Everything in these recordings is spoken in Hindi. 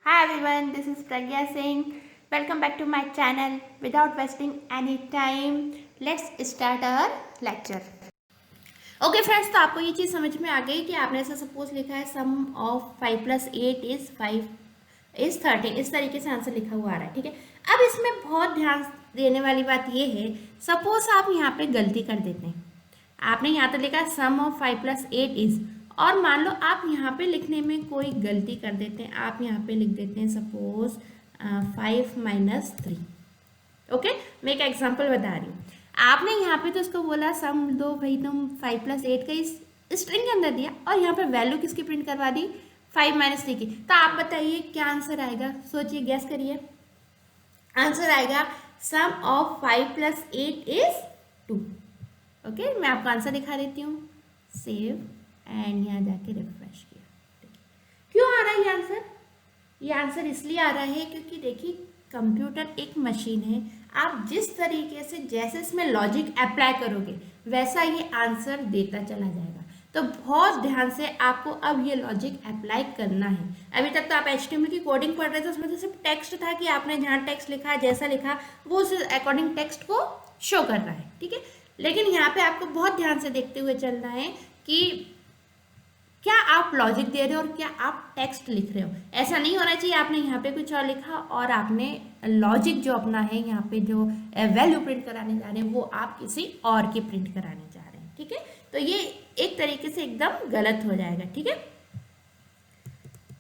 Hi everyone, this is Pragya Singh. Welcome back to my channel. Without wasting any time, let's start our lecture. Okay friends, तो आपको ये चीज़ समझ में आ गई कि आपने ऐसा सपोज लिखा है सम ऑफ 5 + 8 इज 5 इज 13, इस तरीके से आंसर लिखा हुआ आ रहा है। ठीक है, अब इसमें बहुत ध्यान देने वाली बात ये है, सपोज आप यहाँ पे गलती कर देते हैं। आपने यहाँ तो लिखा सम ऑफ 5 + 8 इज, और मान लो आप यहाँ पे लिखने में कोई गलती कर देते हैं। आप यहाँ पे लिख देते हैं सपोज 5 - 3। ओके, मैं एक एग्जांपल बता रही हूँ। आपने यहाँ पे तो उसको बोला सम दो भाई, तुम 5 + 8 का इस स्ट्रिंग के अंदर दिया, और यहाँ पे वैल्यू किसकी प्रिंट करवा दी, 5 - 3 की। तो आप बताइए क्या आंसर आएगा, सोचिए, गैस करिए। आंसर आएगा सम ऑफ 5 + 8 इज 2। ओके, मैं आपको आंसर दिखा देती हूँ। सेव एंड यहाँ जाके रिफ्रेश किया। क्यों आ रहा है ये आंसर? ये आंसर इसलिए आ रहा है क्योंकि देखिए, कंप्यूटर एक मशीन है। आप जिस तरीके से जैसे इसमें लॉजिक अप्लाई करोगे वैसा ये आंसर देता चला जाएगा। तो बहुत ध्यान से आपको अब ये लॉजिक अप्लाई करना है। अभी तक तो आप HTML की कोडिंग पढ़ रहे थे, उसमें तो सिर्फ टेक्स्ट था कि आपने जहाँ टेक्स्ट लिखा, जैसा लिखा वो उस अकॉर्डिंग टेक्स्ट को शो कर रहा है। ठीक है, लेकिन यहाँ पे आपको बहुत ध्यान से देखते हुए चलना है कि क्या आप लॉजिक दे रहे हो और क्या आप टेक्स्ट लिख रहे हो। ऐसा नहीं होना चाहिए आपने यहाँ पे कुछ और लिखा और आपने लॉजिक जो अपना है, यहाँ पे जो वैल्यू प्रिंट कराने जा रहे हैं वो आप किसी और की प्रिंट कराने जा रहे हैं। ठीक है, तो ये एक तरीके से एकदम गलत हो जाएगा। ठीक है,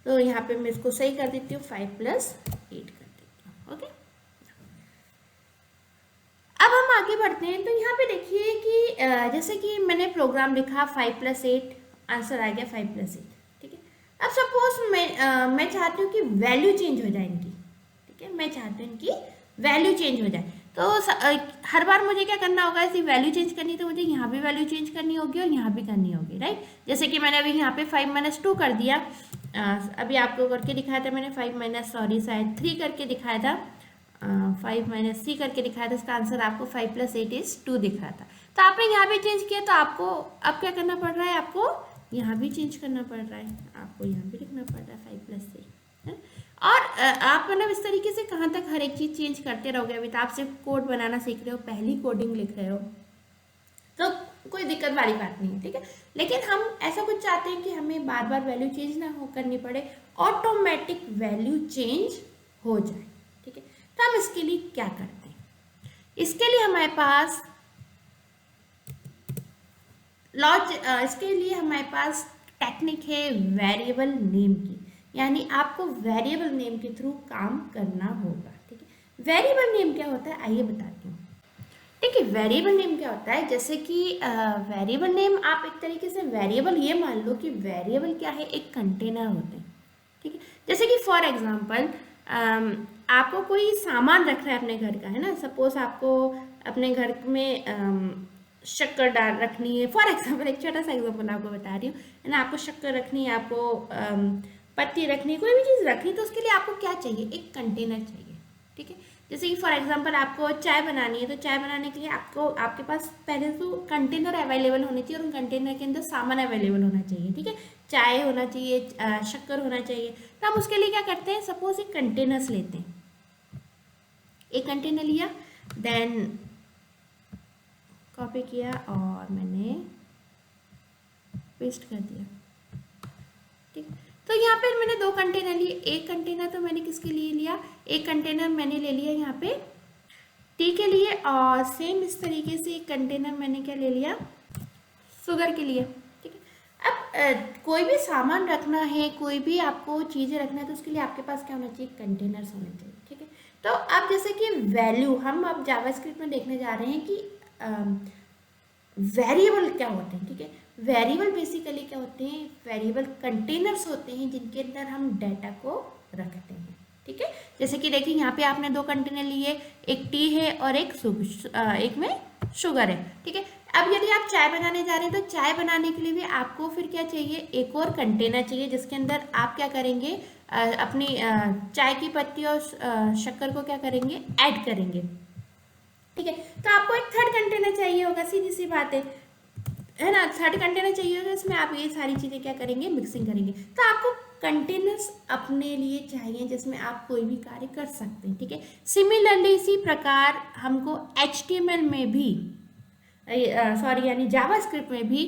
तो यहाँ पे मैं इसको सही कर देती हूँ, 5 + 8 कर देती हूँ। ओके, अब हम आगे बढ़ते हैं। तो यहाँ पे देखिए कि जैसे कि मैंने प्रोग्राम लिखा 5 + 8, आंसर आ गया 5 + 8। ठीक है, अब सपोज मैं चाहती हूँ कि वैल्यू चेंज हो जाए इनकी। ठीक है, मैं चाहती हूँ इनकी वैल्यू चेंज हो जाए। तो हर बार मुझे क्या करना होगा, ऐसी वैल्यू चेंज करनी, तो मुझे यहाँ भी वैल्यू चेंज करनी होगी और यहाँ भी करनी होगी, राइट। जैसे कि मैंने अभी यहाँ पे 5 - 2 कर दिया। अभी आपको करके दिखाया था मैंने 5 - शायद 3 करके दिखाया था, 5 - 3 करके दिखाया था। इसका आंसर आपको 5 + 8 इज 2 दिखा था। तो आपने यहाँ भी चेंज किया, तो आपको अब क्या करना पड़ रहा है, आपको यहाँ भी चेंज करना पड़ रहा है, आपको यहाँ भी लिखना पड़ रहा है 5 + 8। और आप मतलब इस तरीके से कहाँ तक हर एक चीज़ चेंज करते रहोगे। अभी तो आप सिर्फ कोड बनाना सीख रहे हो, पहली कोडिंग लिख रहे हो, तो कोई दिक्कत वाली बात नहीं है। ठीक है, लेकिन हम ऐसा कुछ चाहते हैं कि हमें बार बार वैल्यू चेंज ना हो करनी पड़े, ऑटोमेटिक वैल्यू चेंज हो जाए। ठीक है, तो हम इसके लिए क्या करते हैं, इसके लिए हमारे पास इसके लिए हमारे पास टेक्निक है वेरिएबल नेम की, यानी आपको वेरिएबल नेम के थ्रू काम करना होगा। ठीक है, वेरिएबल नेम क्या होता है आइए बताती हूँ। ठीक है, वेरिएबल नेम क्या होता है, जैसे कि वेरिएबल नेम आप एक तरीके से वेरिएबल ये मान लो कि वेरिएबल क्या है, एक कंटेनर होते हैं। ठीक है, जैसे कि फॉर एग्जांपल आपको कोई सामान रख रहा है अपने घर का, है ना। सपोज आपको अपने घर में शक्कर डाल रखनी है, फॉर एग्जांपल एक छोटा सा एग्जांपल आपको बता रही हूँ, है ना। आपको शक्कर रखनी है, आपको पत्ती रखनी है, कोई भी चीज़ रखनी, तो उसके लिए आपको क्या चाहिए, एक कंटेनर चाहिए। ठीक है, जैसे कि फॉर एग्जांपल आपको चाय बनानी है, तो चाय बनाने के लिए आपको आपके पास पहले तो कंटेनर अवेलेबल होने चाहिए और उन कंटेनर के अंदर सामान अवेलेबल होना चाहिए। ठीक है, चाय होना चाहिए, शक्कर होना चाहिए। तो हम उसके लिए क्या करते हैं, सपोज एक कंटेनर्स लेते हैं, एक कंटेनर लिया, देन कॉपी किया और मैंने पेस्ट कर दिया। ठीक, तो यहाँ पे मैंने 2 कंटेनर लिए। एक कंटेनर तो मैंने किसके लिए लिया, एक कंटेनर मैंने ले लिया यहाँ पे टी के लिए, और सेम इस तरीके से एक कंटेनर मैंने क्या ले लिया, शुगर के लिए। ठीक है, अब कोई भी सामान रखना है, कोई भी आपको चीज़ें रखना है, तो उसके लिए आपके पास क्या होना चाहिए, कंटेनर्स होने चाहिए। ठीक है, तो अब जैसे कि वैल्यू हम अब जावास्क्रिप्ट में देखने जा रहे हैं कि वेरिएबल क्या होते हैं। ठीक है, वेरिएबल बेसिकली क्या होते हैं, वेरिएबल कंटेनर्स होते हैं जिनके अंदर हम डाटा को रखते हैं। ठीक है, जैसे कि देखिए यहाँ पे आपने 2 कंटेनर लिए, एक टी है और एक में शुगर है। ठीक है, अब यदि आप चाय बनाने जा रहे हैं, तो चाय बनाने के लिए भी आपको फिर क्या चाहिए, एक और कंटेनर चाहिए जिसके अंदर आप क्या करेंगे, अपनी चाय की पत्ती और शक्कर को क्या करेंगे, ऐड करेंगे। ठीक है, तो आपको एक थर्ड कंटेनर चाहिए होगा, सीधी सी बात है ना। थर्ड कंटेनर चाहिए होगा, इसमें आप ये सारी चीज़ें क्या करेंगे, मिक्सिंग करेंगे। तो आपको कंटेनर्स अपने लिए चाहिए जिसमें आप कोई भी कार्य कर सकते हैं, ठीक है। सिमिलरली इसी प्रकार हमको HTML में भी यानी जावास्क्रिप्ट में भी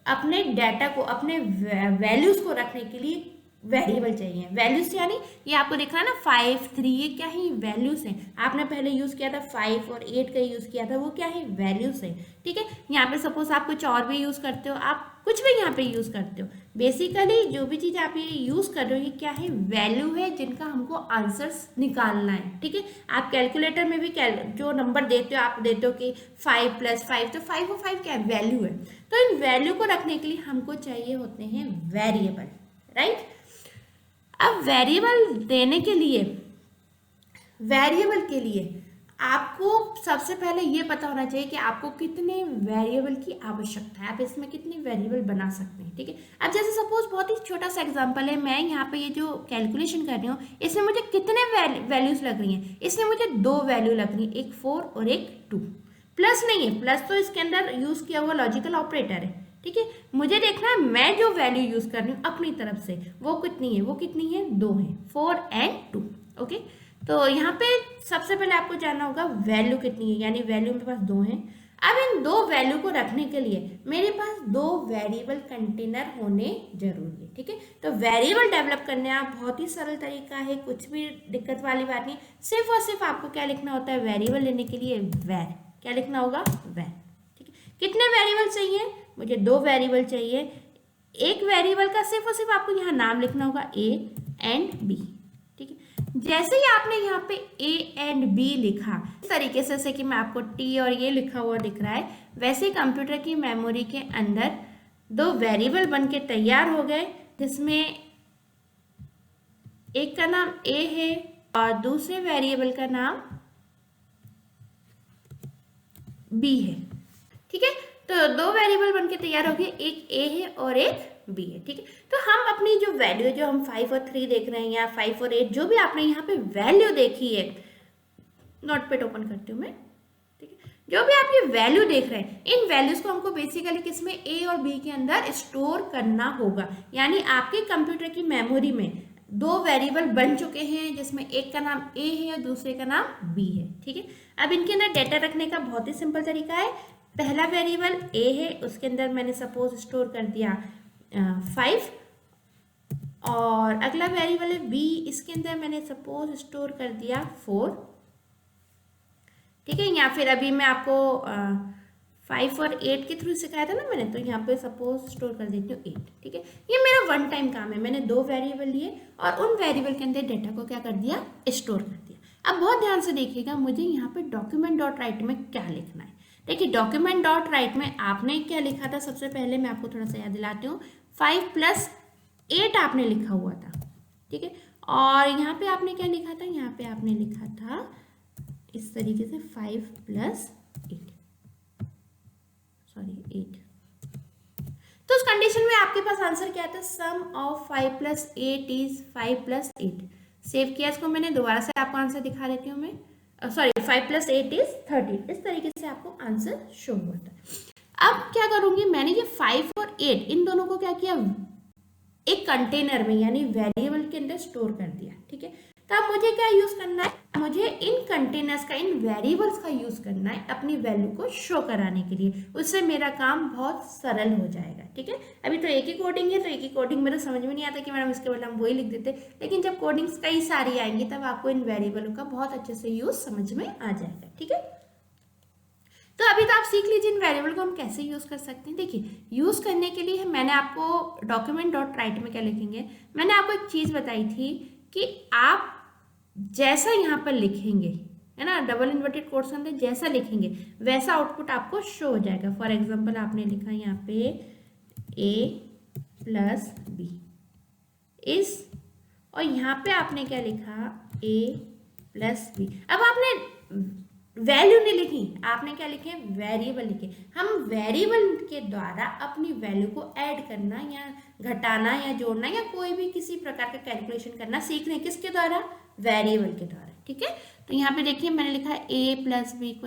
अपने डाटा को, अपने वैल्यूज को रखने के लिए वेरिएबल चाहिए। वैल्यूज यानी ये आपको दिख रहा है ना 5, 3, ये क्या है, वैल्यूज हैं। आपने पहले यूज किया था 5 और 8 का यूज किया था, वो क्या है, वैल्यूज है, ठीक है। यहाँ पे सपोज आप कुछ और भी यूज करते हो, आप कुछ भी यहाँ पे यूज करते हो, बेसिकली जो भी चीज आप ये यूज कर रहे हो ये क्या है, वैल्यू है जिनका हमको आंसर्स निकालना है, ठीक है। आप कैलकुलेटर में भी जो नंबर देते हो, आप देते हो कि 5 + 5, तो 5 और 5 क्या है, वैल्यू है। तो इन वैल्यू को रखने के लिए हमको चाहिए होते हैं वेरिएबल, राइट। अब वेरिएबल देने के लिए, वेरिएबल के लिए आपको सबसे पहले ये पता होना चाहिए कि आपको कितने वेरिएबल की आवश्यकता है, आप इसमें कितने वेरिएबल बना सकते हैं, ठीक है। अब जैसे सपोज बहुत ही छोटा सा एग्जांपल है, मैं यहाँ पे ये जो कैलकुलेशन कर रही हूँ इसमें मुझे कितने वैल्यूज लग रही हैं, इसमें मुझे 2 वैल्यू लग रही है, एक 4 और एक 2। प्लस नहीं है, प्लस तो इसके अंदर यूज किया हुआ लॉजिकल ऑपरेटर है, ठीक है। मुझे देखना है मैं जो वैल्यू यूज कर रही हूँ अपनी तरफ से वो कितनी है, वो कितनी है, 2 है, 4 और 2, ओके। तो यहाँ पे सबसे पहले आपको जानना होगा वैल्यू कितनी है, यानी वैल्यू मेरे पास 2 है। अब इन 2 वैल्यू को रखने के लिए मेरे पास 2 वेरिएबल कंटेनर होने जरूरी है, ठीक है। तो वेरिएबल डेवलप करने का बहुत ही सरल तरीका है, कुछ भी दिक्कत वाली बात नहीं, सिर्फ और सिर्फ आपको क्या लिखना होता है, वेरिएबल लेने के लिए वैर, क्या लिखना होगा, वैर, ठीक है। कितने वेरिएबल चाहिए, मुझे 2 वेरिएबल चाहिए। एक वेरिएबल का सिर्फ और सिर्फ आपको यहाँ नाम लिखना होगा A and B, ठीक है। जैसे ही आपने यहाँ पे A and B लिखा इस तरीके से कि मैं आपको T और ये लिखा हुआ दिख रहा है, वैसे ही कंप्यूटर की मेमोरी के अंदर 2 वेरिएबल बन के तैयार हो गए, जिसमें एक का नाम A है और दूसरे वेरिएबल का नाम B है, ठीक है। तो 2 वेरिएबल बनके तैयार हो गए, एक A है और एक B है, ठीक है। तो हम अपनी जो वैल्यू, जो हम 5 और 3 देख रहे हैं या 5 और 8, जो भी आपने यहाँ पे वैल्यू देखी है, नोटपैड ओपन करती हूँ मैं, ठीक है। जो भी आप ये वैल्यू देख रहे हैं, इन वैल्यूज को हमको बेसिकली किसमें, A और B के अंदर स्टोर करना होगा। यानी आपके कंप्यूटर की मेमोरी में 2 वेरिएबल बन चुके हैं, जिसमें एक का नाम A है और दूसरे का नाम B है, ठीक है। अब इनके अंदर डेटा रखने का बहुत ही सिंपल तरीका है। पहला वेरिएबल A है, उसके अंदर मैंने सपोज स्टोर कर दिया 5, और अगला वेरिएबल है B, इसके अंदर मैंने सपोज स्टोर कर दिया 4, ठीक है। या फिर अभी मैं आपको 5 और 8 के थ्रू सिखाया था ना मैंने, तो यहाँ पे सपोज स्टोर कर देती हूँ 8, ठीक है। ये मेरा वन टाइम काम है, मैंने 2 वेरिएबल लिए और उन वेरिएबल के अंदर डेटा को क्या कर दिया, स्टोर कर दिया। अब बहुत ध्यान से देखिएगा, मुझे यहाँ पे document.write में क्या लिखना है। देखिए document.write में आपने क्या लिखा था, सबसे पहले मैं आपको थोड़ा सा याद दिलाती हूँ, 5 + 8 आपने लिखा हुआ था, ठीक है। और यहाँ पे आपने क्या लिखा था, यहाँ पे आपने लिखा था इस तरीके से 5 + 8। तो उस कंडीशन में आपके पास आंसर क्या था, सम ऑफ 5 + 8 इज 5 + 8। सेव किया इसको मैंने, दोबारा से आपको आंसर दिखा देती हूँ मैं, 5 + 8 इज 30। इस तरीके से आपको आंसर शो हुआ था। अब क्या करूंगी, मैंने ये 5 और 8 इन दोनों को क्या किया, एक कंटेनर में यानी वेरिएबल के अंदर स्टोर कर दिया, ठीक है। तो अब मुझे क्या यूज करना है, मुझे इन कंटेनर्स का, इन वेरिएबल्स का यूज करना है अपनी वैल्यू को शो कराने के लिए, उससे मेरा काम बहुत सरल हो जाएगा, ठीक है। अभी तो एक ही कोडिंग है, तो एक ही कोडिंग में तो समझ में नहीं आता कि मैडम इसके बदले हम वही लिख देते, लेकिन जब कोडिंग्स कई सारी आएंगी तब आपको इन वेरिएबलों का बहुत अच्छे से यूज समझ में आ जाएगा, ठीक है। तो अभी तो आप सीख लीजिए इन वेरिएबल को हम कैसे यूज कर सकते हैं। देखिए यूज करने के लिए मैंने आपको document.write में क्या लिखेंगे, मैंने आपको एक चीज बताई थी कि आप जैसा यहाँ पर लिखेंगे, है ना, डबल इन्वर्टेड कोट्स के अंदर जैसा लिखेंगे वैसा आउटपुट आपको शो हो जाएगा। फॉर एग्जांपल आपने लिखा यहाँ पे A + B इस, और यहाँ पे आपने क्या लिखा, A + B। अब आपने वैल्यू नहीं लिखी, आपने क्या लिखे, वेरिएबल लिखे। हम वेरिएबल के द्वारा अपनी वैल्यू को ऐड करना या घटाना या जोड़ना या कोई भी किसी प्रकार का कैलकुलेशन करना सीख रहे हैं, किसके द्वारा, वेरिएबल के द्वारा, ठीक है। तो यहाँ पे देखिए मैंने लिखा है A + B = A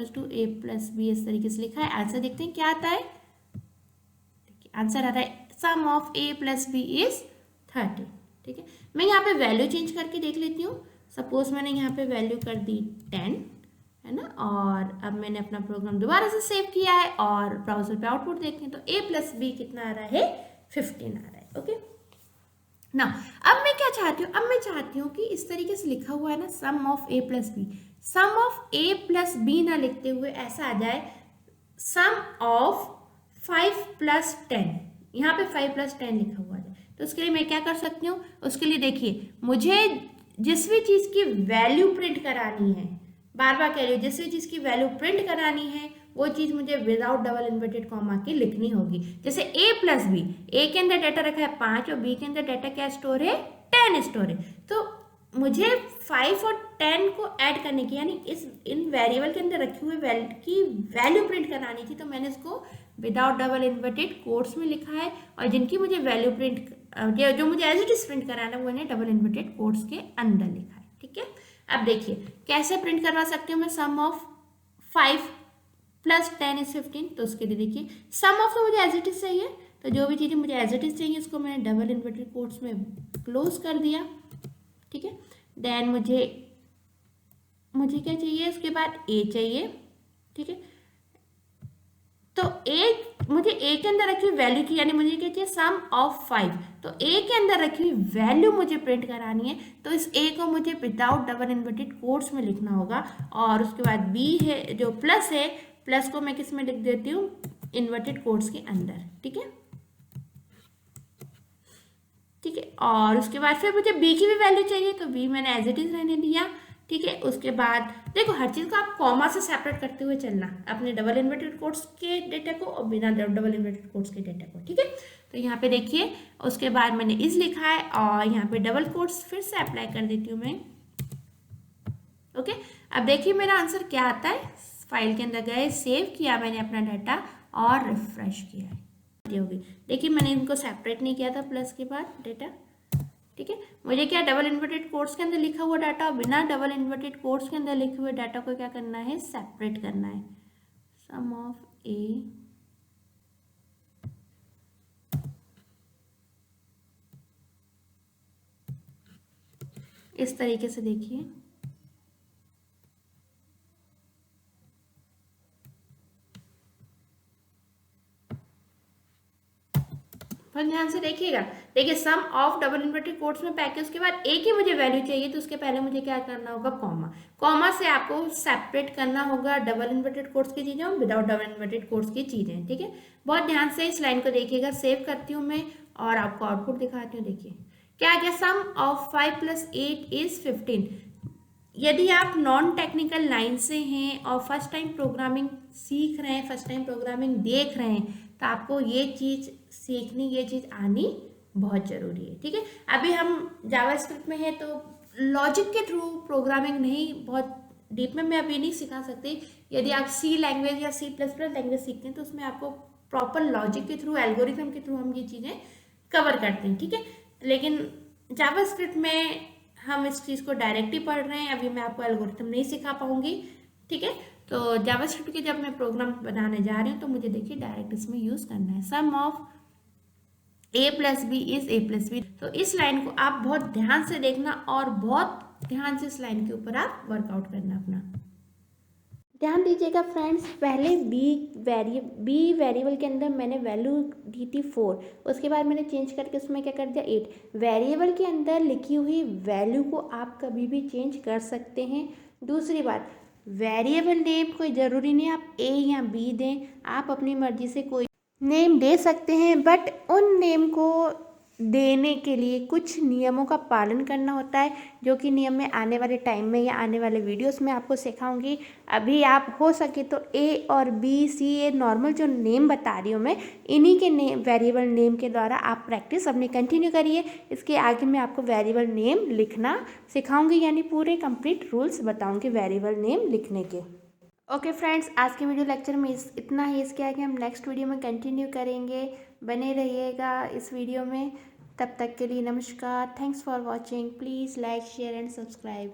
+ B, इस तरीके से लिखा है। आंसर देखते हैं क्या आता है, देखिए आंसर आता है sum of A + B is 30, ठीक है। मैं यहाँ पे वैल्यू चेंज करके देख लेती हूँ। सपोज मैंने यहाँ पे वैल्यू कर दी 10, है ना, और अब मैंने अपना प्रोग्राम दोबारा से सेव किया है और ब्राउजर पे आउटपुट देखते हैं तो a प्लस बी कितना आ रहा है, 15 आ रहा है। ओके ना, अब मैं क्या चाहती हूँ, अब मैं चाहती हूँ कि इस तरीके से लिखा हुआ है ना, sum of a plus B, sum of a plus B ना लिखते हुए ऐसा आ जाए सम ऑफ 5 प्लस 10, यहाँ पे 5 प्लस 10 लिखा हुआ है। तो उसके लिए मैं क्या कर सकती हूँ, उसके लिए देखिए, मुझे जिस भी चीज़ की वैल्यू प्रिंट करानी है, बार बार कह रही हूँ, जिस भी चीज़ की वैल्यू प्रिंट करानी है वो चीज़ मुझे विदाउट डबल इन्वर्टेड कॉमा के लिखनी होगी। जैसे a प्लस बी, ए के अंदर डाटा रखा है 5 और b के अंदर डाटा क्या स्टोर है, 10 स्टोर है। तो मुझे 5 और 10 को ऐड करने की, यानी इन वेरिएबल के अंदर रखी हुई वैल्यू प्रिंट करानी थी, तो मैंने इसको विदाउट डबल इन्वर्टेड कोट्स में लिखा है, और जिनकी मुझे वैल्यू प्रिंट, जो मुझे एज इट इज प्रिंट कराना है वो मैंने डबल इन्वर्टेड कोट्स के अंदर लिखा है। ठीक है, अब देखिए कैसे प्रिंट करवा सकती हूँ मैं, सम ऑफ 5 प्लस 10 इज 15। तो उसके लिए देखिए, सम ऑफ तो मुझे एज इट इज चाहिए, तो जो भी चीज़ें मुझे एज इट इज चाहिए उसको मैंने डबल इन्वर्टेड कोट्स में क्लोज कर दिया। ठीक है, देन मुझे क्या चाहिए, उसके बाद a चाहिए। ठीक है, तो मुझे a के अंदर रखी हुई वैल्यू की, यानी मुझे क्या चाहिए, सम ऑफ 5, तो a के अंदर रखी हुई वैल्यू मुझे प्रिंट करानी है, तो इस a को मुझे विदाउट डबल इन्वर्टेड कोट्स में लिखना होगा। और उसके बाद b है जो प्लस है, प्लस को मैं किस में लिख देती हूँ, इन्वर्टेड कोट्स के अंदर। ठीक है, ठीक है, और उसके बाद फिर मुझे b की भी वैल्यू चाहिए, तो b मैंने एज इट इज रहने दिया। ठीक है, उसके बाद देखो हर चीज़ को आप कॉमा से सेपरेट करते हुए चलना, अपने डबल इन्वर्टेड कोट्स के डेटा को और बिना डबल इन्वर्टेड कोट्स के डेटा को। ठीक है, तो यहाँ पे देखिए, उसके बाद मैंने इज लिखा है और यहाँ पे डबल कोट्स फिर से अप्लाई कर देती हूँ मैं। ओके, अब देखिए मेरा आंसर क्या आता है, फाइल के अंदर गए, सेव किया मैंने अपना डाटा और रिफ्रेश किया है, होगी। देखिए मैंने इनको सेपरेट नहीं किया था प्लस के बाद डेटा। ठीक है, मुझे क्या डबल इन्वर्टेड कोट्स के अंदर लिखा हुआ डाटा और बिना डबल इन्वर्टेड कोट्स के अंदर लिखे हुए डाटा को क्या करना है, सेपरेट करना है। सम ऑफ a इस तरीके से देखिए, पर ध्यान से देखिएगा। देखिए सम ऑफ डबल इन्वर्टेड कोट्स में पैके, उसके बाद a की मुझे वैल्यू चाहिए, तो उसके पहले मुझे क्या करना होगा, कॉमा। कॉमा से आपको सेपरेट करना होगा डबल इन्वर्टेड कोट्स की चीज़ें और विदाउट डबल इन्वर्टेड कोट्स की चीज़ें। ठीक है, बहुत ध्यान से इस लाइन को देखिएगा। सेव करती हूँ मैं और आपको आउटपुट दिखाती हूँ। देखिए क्या आ गया, सम ऑफ 5 प्लस 8 इज 15। यदि आप नॉन टेक्निकल लाइन से हैं और फर्स्ट टाइम प्रोग्रामिंग सीख रहे हैं, फर्स्ट टाइम प्रोग्रामिंग देख रहे हैं, तो आपको ये चीज़ सीखनी, ये चीज़ आनी बहुत ज़रूरी है। ठीक है, अभी हम जावास्क्रिप्ट में है तो लॉजिक के थ्रू प्रोग्रामिंग नहीं, बहुत डीप में मैं अभी नहीं सिखा सकती। यदि आप सी लैंग्वेज या C++ लैंग्वेज सीखते हैं तो उसमें आपको प्रॉपर लॉजिक के थ्रू, एल्गोरिथम के थ्रू हम ये चीज़ें कवर करते हैं। ठीक है, लेकिन जावास्क्रिप्ट में हम इस चीज़ को डायरेक्ट ही पढ़ रहे हैं, अभी मैं आपको एल्गोरिथम नहीं सिखा पाऊंगी। ठीक है, तो जावास्क्रिप्ट के जब मैं प्रोग्राम बनाने जा रही हूँ तो मुझे देखिए डायरेक्ट इसमें यूज़ करना है। Sum of a plus B is a plus B. तो इस लाइन को आप बहुत ध्यान से देखना और बहुत ध्यान से इस लाइन के ऊपर आप वर्कआउट करना अपना। ध्यान दीजिएगा फ्रेंड्स, पहले बी वेरिएबल के अंदर मैंने वैल्यू दी थी 4, उसके बाद मैंने चेंज करके उसमें क्या कर दिया 8। वेरिएबल के अंदर लिखी हुई वैल्यू को आप कभी भी चेंज कर सकते हैं। दूसरी बात, वेरिएबल नेम कोई ज़रूरी नहीं आप a या b दें, आप अपनी मर्जी से कोई नेम दे सकते हैं, बट उन नेम को देने के लिए कुछ नियमों का पालन करना होता है, जो कि नियम में आने वाले टाइम में या आने वाले वीडियोस में आपको सिखाऊंगी। अभी आप हो सके तो a और b c ये नॉर्मल जो नेम बता रही हूँ मैं, इन्हीं के वेरिएबल नेम के द्वारा आप प्रैक्टिस अपनी कंटिन्यू करिए। इसके आगे मैं आपको वेरिएबल नेम लिखना सिखाऊंगी, यानी पूरे कंप्लीट रूल्स बताऊँगी वेरिएबल नेम लिखने के। ओके फ्रेंड्स, आज के वीडियो लेक्चर में इतना ही। इसके आगे हम नेक्स्ट वीडियो में कंटिन्यू करेंगे, बने रहिएगा इस वीडियो में। तब तक के लिए नमस्कार, thanks for watching, please like share and subscribe.